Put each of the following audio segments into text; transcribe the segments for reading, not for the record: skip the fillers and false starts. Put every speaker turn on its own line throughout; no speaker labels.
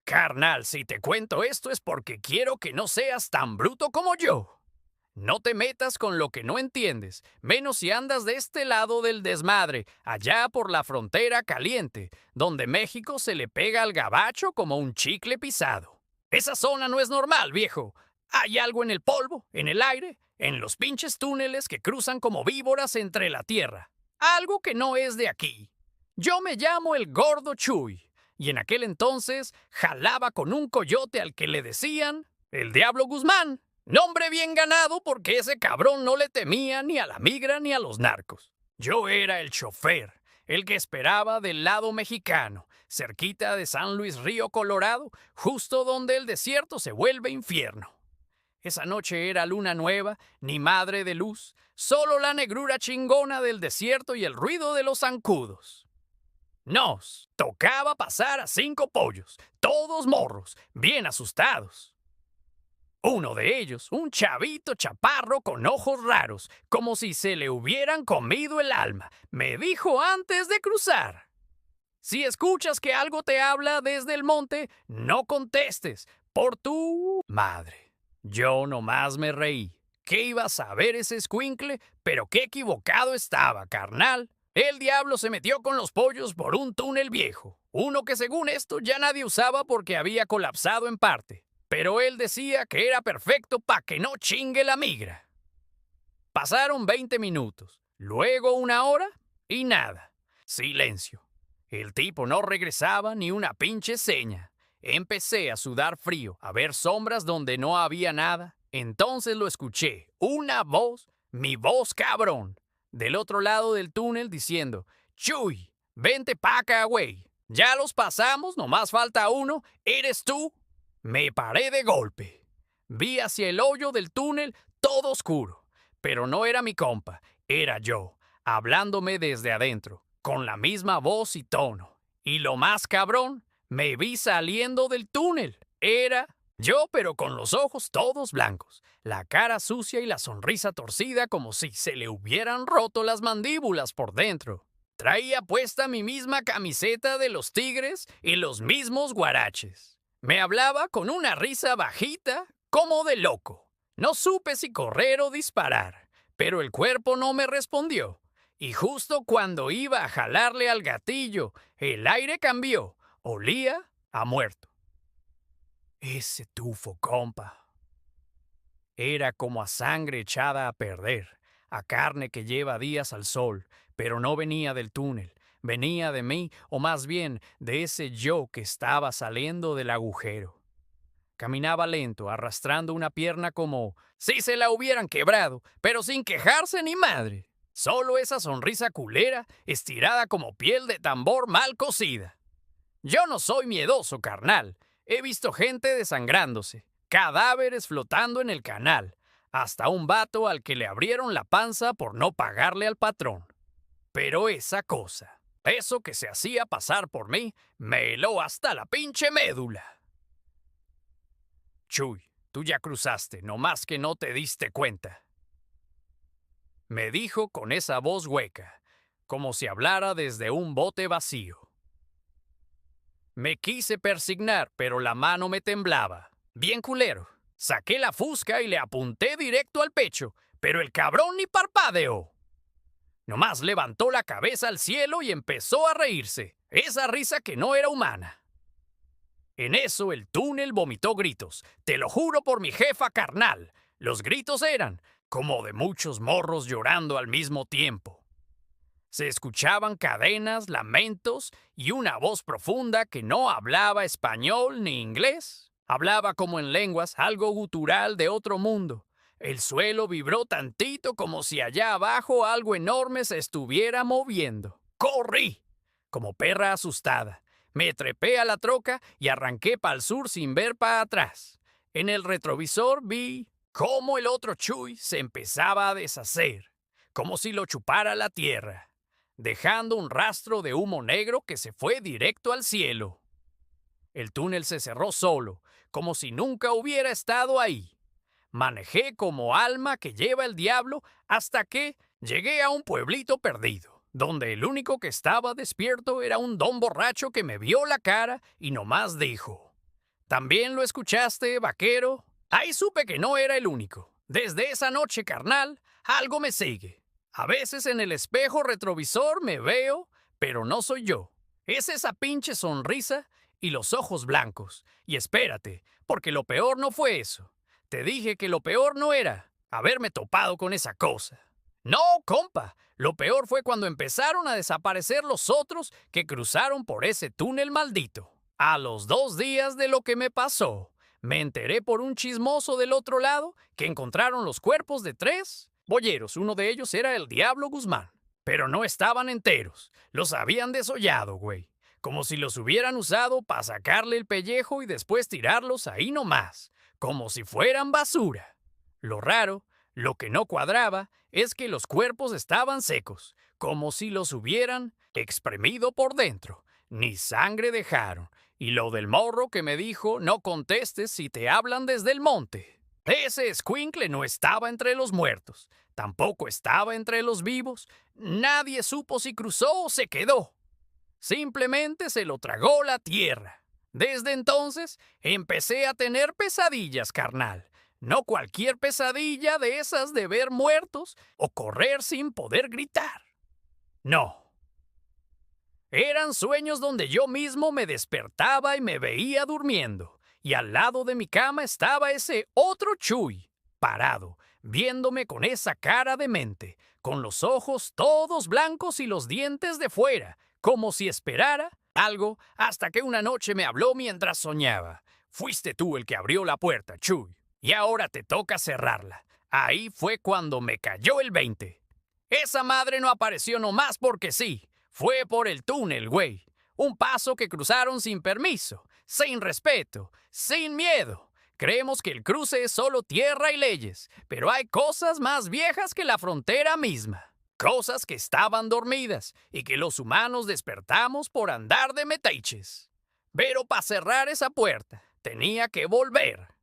Carnal, si te cuento esto es porque quiero que no seas tan bruto como yo. No te metas con lo que no entiendes, menos si andas de este lado del desmadre, allá por la frontera caliente, donde México se le pega al gabacho como un chicle pisado. Esa zona no es normal, viejo. Hay algo en el polvo, en el aire, en los pinches túneles que cruzan como víboras entre la tierra. Algo que no es de aquí. Yo me llamo el Gordo Chuy, y en aquel entonces jalaba con un coyote al que le decían el Diablo Guzmán. Nombre bien ganado porque ese cabrón no le temía ni a la migra ni a los narcos. Yo era el chofer, el que esperaba del lado mexicano, cerquita de San Luis Río Colorado, justo donde el desierto se vuelve infierno. Esa noche era luna nueva, ni madre de luz, solo la negrura chingona del desierto y el ruido de los zancudos. Nos tocaba pasar a 5 pollos, todos morros, bien asustados. Uno de ellos, un chavito chaparro con ojos raros, como si se le hubieran comido el alma, me dijo antes de cruzar: si escuchas que algo te habla desde el monte, no contestes, por tu madre. Yo nomás me reí. ¿Qué iba a saber ese escuincle? Pero qué equivocado estaba, carnal. El diablo se metió con los pollos por un túnel viejo, uno que según esto ya nadie usaba porque había colapsado en parte. Pero él decía que era perfecto para que no chingue la migra. Pasaron 20 minutos, luego una hora y nada. Silencio. El tipo no regresaba ni una pinche seña. Empecé a sudar frío, a ver sombras donde no había nada. Entonces lo escuché, una voz, mi voz cabrón, del otro lado del túnel diciendo: Chuy, vente pa' acá, güey. Ya los pasamos, nomás falta uno, ¿eres tú? Me paré de golpe. Vi hacia el hoyo del túnel todo oscuro, pero no era mi compa, era yo, hablándome desde adentro, con la misma voz y tono. Y lo más cabrón, me vi saliendo del túnel. Era yo, pero con los ojos todos blancos, la cara sucia y la sonrisa torcida como si se le hubieran roto las mandíbulas por dentro. Traía puesta mi misma camiseta de los Tigres y los mismos guaraches. Me hablaba con una risa bajita, como de loco. No supe si correr o disparar, pero el cuerpo no me respondió. Y justo cuando iba a jalarle al gatillo, el aire cambió. Olía a muerto. Ese tufo, compa. Era como a sangre echada a perder, a carne que lleva días al sol, pero no venía del túnel, venía de mí, o más bien de ese yo que estaba saliendo del agujero. Caminaba lento, arrastrando una pierna como si se la hubieran quebrado, pero sin quejarse ni madre. Solo esa sonrisa culera, estirada como piel de tambor mal cocida. Yo no soy miedoso, carnal. He visto gente desangrándose, cadáveres flotando en el canal, hasta un vato al que le abrieron la panza por no pagarle al patrón. Pero esa cosa, eso que se hacía pasar por mí, me heló hasta la pinche médula. Chuy, tú ya cruzaste, nomás que no te diste cuenta. Me dijo con esa voz hueca, como si hablara desde un bote vacío. Me quise persignar, pero la mano me temblaba. Bien culero. Saqué la fusca y le apunté directo al pecho, pero el cabrón ni parpadeó. Nomás levantó la cabeza al cielo y empezó a reírse, esa risa que no era humana. En eso el túnel vomitó gritos. Te lo juro por mi jefa carnal. Los gritos eran como de muchos morros llorando al mismo tiempo. Se escuchaban cadenas, lamentos y una voz profunda que no hablaba español ni inglés. Hablaba como en lenguas, algo gutural de otro mundo. El suelo vibró tantito como si allá abajo algo enorme se estuviera moviendo. ¡Corrí! Como perra asustada. Me trepé a la troca y arranqué para el sur sin ver para atrás. En el retrovisor vi cómo el otro Chuy se empezaba a deshacer, como si lo chupara la tierra, dejando un rastro de humo negro que se fue directo al cielo. El túnel se cerró solo, como si nunca hubiera estado ahí. Manejé como alma que lleva el diablo hasta que llegué a un pueblito perdido, donde el único que estaba despierto era un don borracho que me vio la cara y nomás dijo: ¿También lo escuchaste, vaquero? Ahí supe que no era el único. Desde esa noche, carnal, algo me sigue. A veces en el espejo retrovisor me veo, pero no soy yo. Es esa pinche sonrisa y los ojos blancos. Y espérate, porque lo peor no fue eso. Te dije que lo peor no era haberme topado con esa cosa. No, compa, lo peor fue cuando empezaron a desaparecer los otros que cruzaron por ese túnel maldito. A los 2 días de lo que me pasó, me enteré por un chismoso del otro lado que encontraron los cuerpos de 3 boyeros. Uno de ellos era el Diablo Guzmán. Pero no estaban enteros. Los habían desollado, güey. Como si los hubieran usado para sacarle el pellejo y después tirarlos ahí nomás. Como si fueran basura. Lo raro, lo que no cuadraba, es que los cuerpos estaban secos. Como si los hubieran exprimido por dentro. Ni sangre dejaron. Y lo del morro que me dijo, no contestes si te hablan desde el monte. Ese escuincle no estaba entre los muertos. Tampoco estaba entre los vivos. Nadie supo si cruzó o se quedó. Simplemente se lo tragó la tierra. Desde entonces empecé a tener pesadillas, carnal. No cualquier pesadilla de esas de ver muertos o correr sin poder gritar. No. Eran sueños donde yo mismo me despertaba y me veía durmiendo. Y al lado de mi cama estaba ese otro Chuy, parado, viéndome con esa cara demente, con los ojos todos blancos y los dientes de fuera, como si esperara algo, hasta que una noche me habló mientras soñaba. Fuiste tú el que abrió la puerta, Chuy, y ahora te toca cerrarla. Ahí fue cuando me cayó el 20. Esa madre no apareció nomás porque sí. Fue por el túnel, güey. Un paso que cruzaron sin permiso, sin respeto, sin miedo. Creemos que el cruce es solo tierra y leyes, pero hay cosas más viejas que la frontera misma. Cosas que estaban dormidas y que los humanos despertamos por andar de metiches. Pero para cerrar esa puerta, tenía que volver.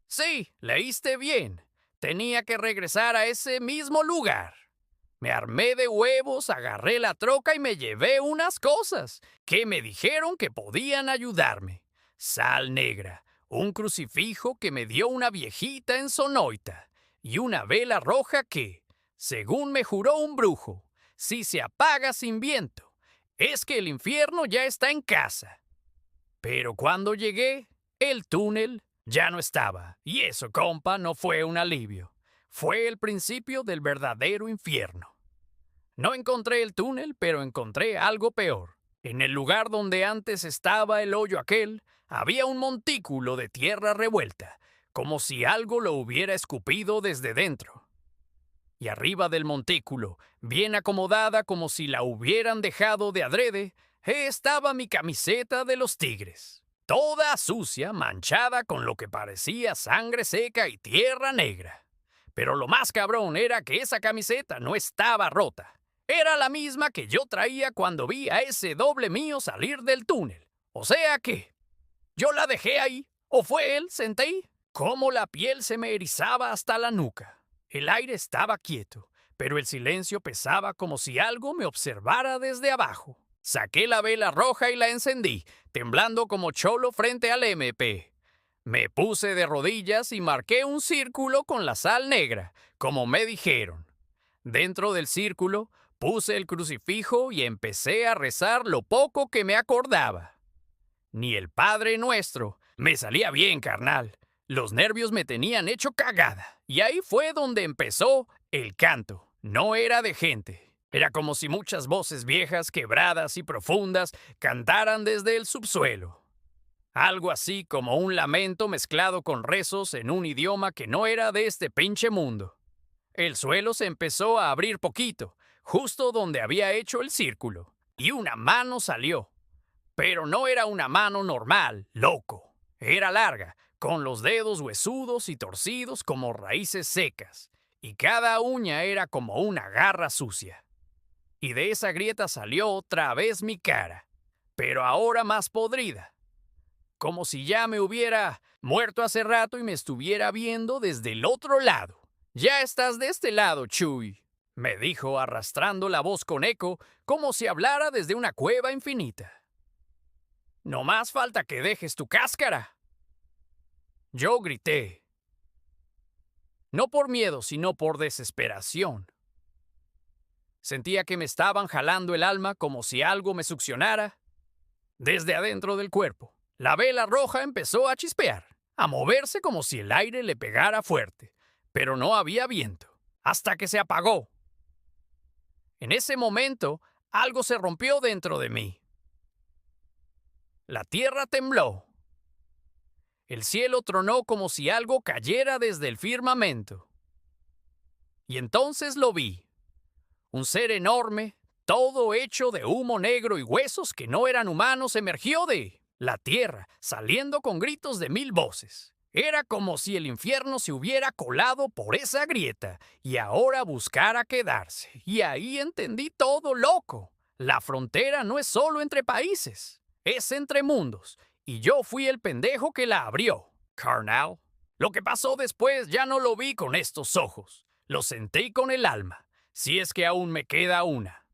Sí, leíste bien. Tenía que regresar a ese mismo lugar. Me armé de huevos, agarré la troca y me llevé unas cosas que me dijeron que podían ayudarme. Sal negra, un crucifijo que me dio una viejita en Sonoita y una vela roja que, según me juró un brujo, si se apaga sin viento, es que el infierno ya está en casa. Pero cuando llegué, el túnel ya no estaba, y eso, compa, no fue un alivio. Fue el principio del verdadero infierno. No encontré el túnel, pero encontré algo peor. En el lugar donde antes estaba el hoyo aquel, había un montículo de tierra revuelta, como si algo lo hubiera escupido desde dentro. Y arriba del montículo, bien acomodada como si la hubieran dejado de adrede, estaba mi camiseta de los Tigres. Toda sucia, manchada con lo que parecía sangre seca y tierra negra. Pero lo más cabrón era que esa camiseta no estaba rota. Era la misma que yo traía cuando vi a ese doble mío salir del túnel. O sea que yo la dejé ahí, o fue él, sentí cómo la piel se me erizaba hasta la nuca. El aire estaba quieto, pero el silencio pesaba como si algo me observara desde abajo. Saqué la vela roja y la encendí, temblando como cholo frente al MP. Me puse de rodillas y marqué un círculo con la sal negra, como me dijeron. Dentro del círculo puse el crucifijo y empecé a rezar lo poco que me acordaba. Ni el Padre Nuestro me salía bien, carnal. Los nervios me tenían hecho cagada. Y ahí fue donde empezó el canto. No era de gente. Era como si muchas voces viejas, quebradas y profundas cantaran desde el subsuelo. Algo así como un lamento mezclado con rezos en un idioma que no era de este pinche mundo. El suelo se empezó a abrir poquito, justo donde había hecho el círculo, y una mano salió. Pero no era una mano normal, loco. Era larga, con los dedos huesudos y torcidos como raíces secas, y cada uña era como una garra sucia. Y de esa grieta salió otra vez mi cara, pero ahora más podrida. Como si ya me hubiera muerto hace rato y me estuviera viendo desde el otro lado. «Ya estás de este lado, Chuy», me dijo arrastrando la voz con eco, como si hablara desde una cueva infinita. «No más falta que dejes tu cáscara». Yo grité. No por miedo, sino por desesperación. Sentía que me estaban jalando el alma como si algo me succionara desde adentro del cuerpo. La vela roja empezó a chispear, a moverse como si el aire le pegara fuerte, pero no había viento, hasta que se apagó. En ese momento, algo se rompió dentro de mí. La tierra tembló. El cielo tronó como si algo cayera desde el firmamento. Y entonces lo vi. Un ser enorme, todo hecho de humo negro y huesos que no eran humanos, emergió de la tierra, saliendo con gritos de 1000 voces. Era como si el infierno se hubiera colado por esa grieta y ahora buscara quedarse. Y ahí entendí todo, loco. La frontera no es solo entre países, es entre mundos. Y yo fui el pendejo que la abrió, carnal. Lo que pasó después ya no lo vi con estos ojos. Lo sentí con el alma, si es que aún me queda una.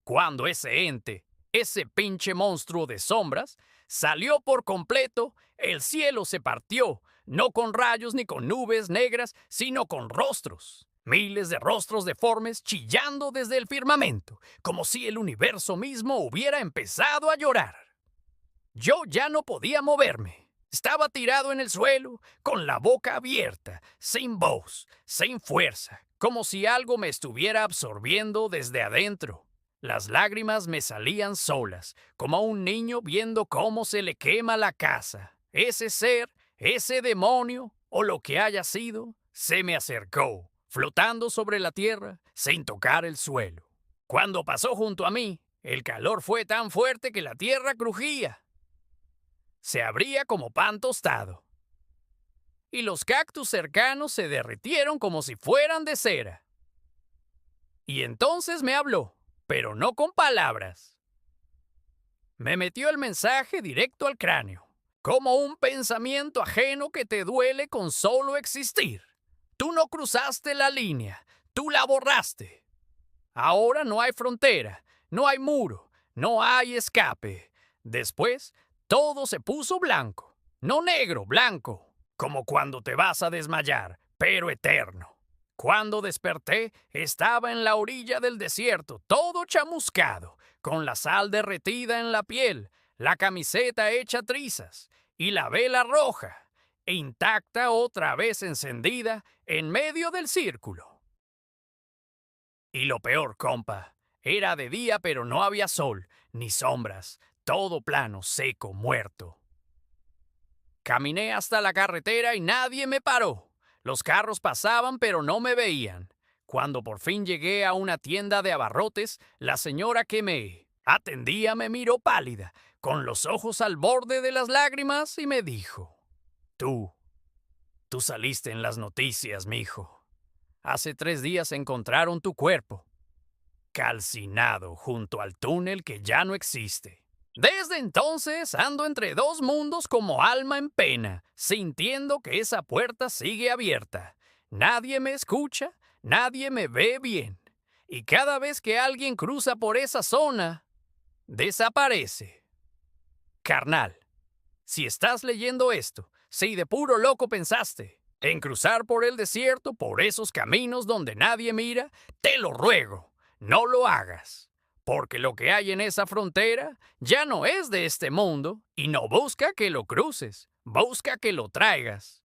Cuando ese ente, ese pinche monstruo de sombras, salió por completo, el cielo se partió, no con rayos ni con nubes negras, sino con rostros. Miles de rostros deformes chillando desde el firmamento, como si el universo mismo hubiera empezado a llorar. Yo ya no podía moverme. Estaba tirado en el suelo, con la boca abierta, sin voz, sin fuerza, como si algo me estuviera absorbiendo desde adentro. Las lágrimas me salían solas, como un niño viendo cómo se le quema la casa. Ese ser, ese demonio, o lo que haya sido, se me acercó, flotando sobre la tierra, sin tocar el suelo. Cuando pasó junto a mí, el calor fue tan fuerte que la tierra crujía. Se abría como pan tostado. Y los cactus cercanos se derritieron como si fueran de cera. Y entonces me habló, pero no con palabras. Me metió el mensaje directo al cráneo, como un pensamiento ajeno que te duele con solo existir. Tú no cruzaste la línea, tú la borraste. Ahora no hay frontera, no hay muro, no hay escape. Después, todo se puso blanco, no negro, blanco, como cuando te vas a desmayar, pero eterno. Cuando desperté, estaba en la orilla del desierto, todo chamuscado, con la sal derretida en la piel, la camiseta hecha trizas y la vela roja, intacta otra vez encendida en medio del círculo. Y lo peor, compa, era de día pero no había sol, ni sombras, todo plano, seco, muerto. Caminé hasta la carretera y nadie me paró. Los carros pasaban pero no me veían. Cuando por fin llegué a una tienda de abarrotes, la señora que me atendía me miró pálida, con los ojos al borde de las lágrimas, y me dijo: Tú saliste en las noticias, mijo. Hace 3 días encontraron tu cuerpo, calcinado junto al túnel que ya no existe. Desde entonces ando entre 2 mundos como alma en pena, sintiendo que esa puerta sigue abierta. Nadie me escucha, nadie me ve bien. Y cada vez que alguien cruza por esa zona, desaparece. Carnal, si estás leyendo esto, si de puro loco pensaste en cruzar por el desierto, por esos caminos donde nadie mira, te lo ruego, no lo hagas. Porque lo que hay en esa frontera ya no es de este mundo y no busca que lo cruces, busca que lo traigas.